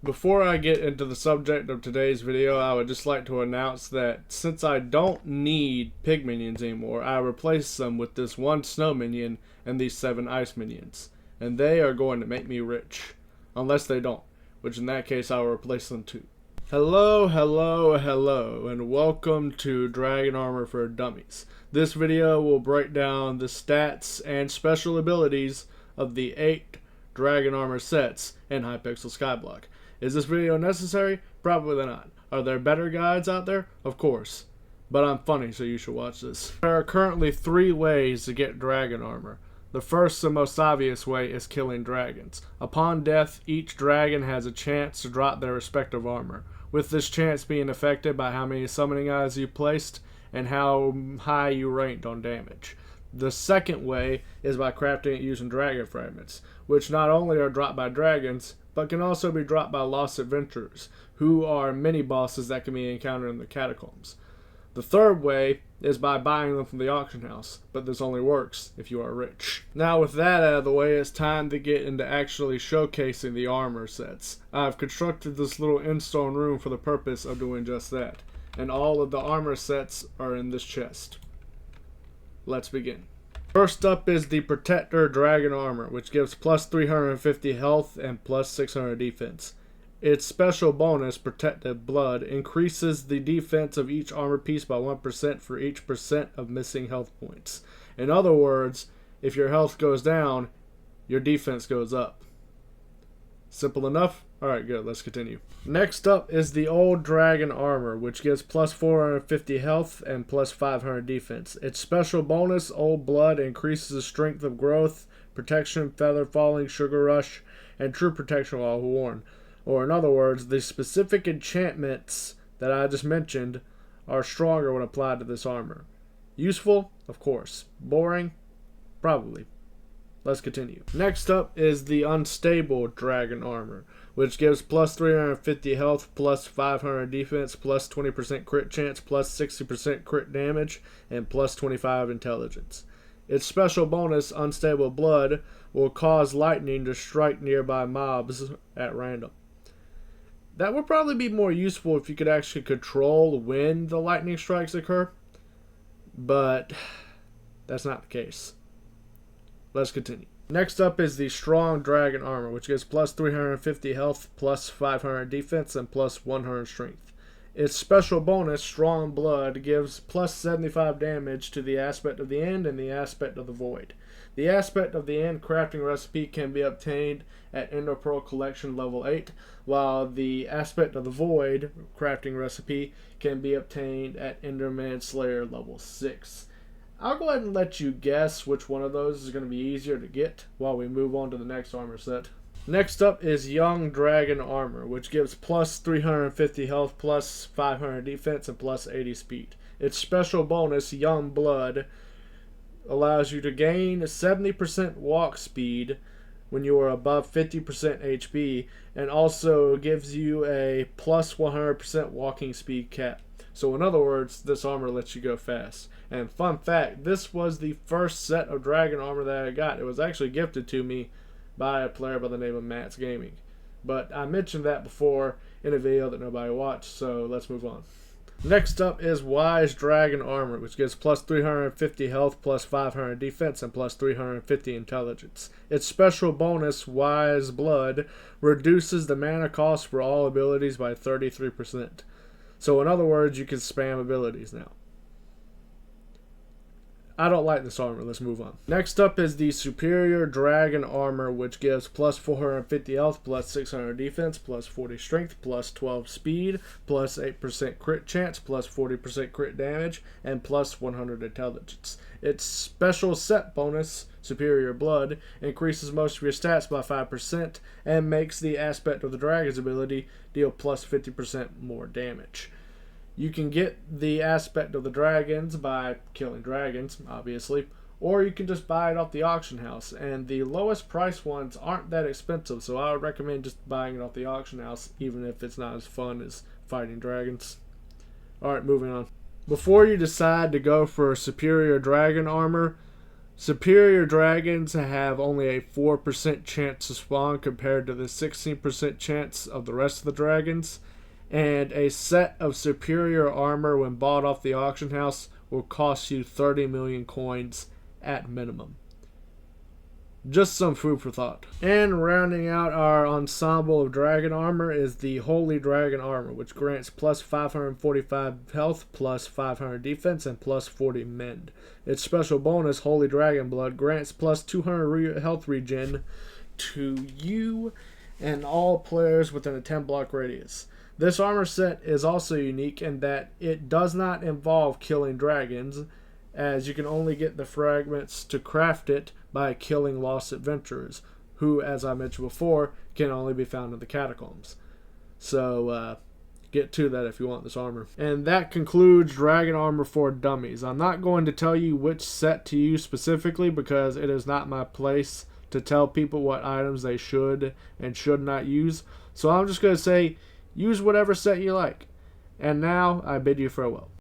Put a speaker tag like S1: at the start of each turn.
S1: Before I get into the subject of today's video, I would just like to announce that since I don't need pig minions anymore, I replaced them with this one snow minion and these 7 ice minions. And they are going to make me rich. Unless they don't, which in that case I'll replace them too. Hello, and welcome to Dragon Armor for Dummies. This video will break down the stats and special abilities of the 8 Dragon Armor sets in Hypixel Skyblock. Is this video necessary? Probably not. Are there better guides out there? Of course. But I'm funny, so you should watch this. There are currently 3 ways to get dragon armor. The first and most obvious way is killing dragons. Upon death, each dragon has a chance to drop their respective armor, with this chance being affected by how many summoning eyes you placed and how high you ranked on damage. The second way is by crafting it using dragon fragments, which not only are dropped by dragons, but can also be dropped by lost adventurers, who are mini-bosses that can be encountered in the catacombs. The third way is by buying them from the auction house, but this only works if you are rich. Now with that out of the way, it's time to get into actually showcasing the armor sets. I've constructed this little in-stone room for the purpose of doing just that, and all of the armor sets are in this chest. Let's begin. First up is the Protector Dragon Armor, which gives plus 350 health and plus 600 defense. Its special bonus, Protected Blood, increases the defense of each armor piece by 1% for each percent of missing health points. In other words, if your health goes down, your defense goes up. Simple enough? Alright, good, let's continue. Next up is the Old Dragon Armor, which gives plus 450 health and plus 500 defense. Its special bonus, Old Blood, increases the strength of growth, protection, feather falling, sugar rush, and true protection while worn. Or in other words, the specific enchantments that I just mentioned are stronger when applied to this armor. Useful? Of course. Boring? Probably. Let's continue. Next up is the Unstable Dragon Armor, which gives plus 350 health, plus 500 defense, plus 20% crit chance, plus 60% crit damage, and plus 25 intelligence. Its special bonus, Unstable Blood, will cause lightning to strike nearby mobs at random. That would probably be more useful if you could actually control when the lightning strikes occur, but that's not the case. Let's continue. Next up is the Strong Dragon Armor, which gives plus 350 health, plus 500 defense, and plus 100 strength. Its special bonus, Strong Blood, gives plus 75 damage to the Aspect of the End and the Aspect of the Void. The Aspect of the End crafting recipe can be obtained at Ender Pearl Collection level 8, while the Aspect of the Void crafting recipe can be obtained at Enderman Slayer level 6. I'll go ahead and let you guess which one of those is going to be easier to get while we move on to the next armor set. Next up is Young Dragon Armor, which gives plus 350 health, plus 500 defense, and plus 80 speed. Its special bonus, Young Blood, allows you to gain 70% walk speed when you are above 50% HP, and also gives you a plus 100% walking speed cap. So in other words, this armor lets you go fast. And fun fact, this was the first set of dragon armor that I got. It was actually gifted to me by a player by the name of Matt's Gaming. But I mentioned that before in a video that nobody watched, so let's move on. Next up is Wise Dragon Armor, which gives plus 350 health, plus 500 defense, and plus 350 intelligence. Its special bonus, Wise Blood, reduces the mana cost for all abilities by 33%. So in other words, you can spam abilities now. I don't like this armor. Let's move on. Next up is the Superior Dragon Armor, which gives plus 450 health, plus 600 defense, plus 40 strength, plus 12 speed, plus 8% crit chance, plus 40% crit damage, and plus 100 intelligence. Its special set bonus, Superior Blood, increases most of your stats by 5% and makes the Aspect of the Dragon's ability deal plus 50% more damage. You can get the Aspect of the Dragons by killing dragons, obviously, or you can just buy it off the auction house, and the lowest price ones aren't that expensive, so I would recommend just buying it off the auction house, even if it's not as fun as fighting dragons. Alright, moving on. Before you decide to go for Superior Dragon Armor, Superior dragons have only a 4% chance to spawn compared to the 16% chance of the rest of the dragons. And a set of superior armor when bought off the auction house will cost you 30 million coins at minimum. Just some food for thought. And rounding out our ensemble of dragon armor is the Holy Dragon Armor, which grants plus 545 health, plus 500 defense, and plus 40 mend. Its special bonus, Holy Dragon Blood, grants plus 200 health regen to you and all players within a 10 block radius. This armor set is also unique in that it does not involve killing dragons, as you can only get the fragments to craft it by killing lost adventurers, who, as I mentioned before, can only be found in the catacombs. So, get to that if you want this armor. And that concludes Dragon Armor for Dummies. I'm not going to tell you which set to use specifically because it is not my place to tell people what items they should and should not use. So I'm just going to say, use whatever set you like. And now, I bid you farewell.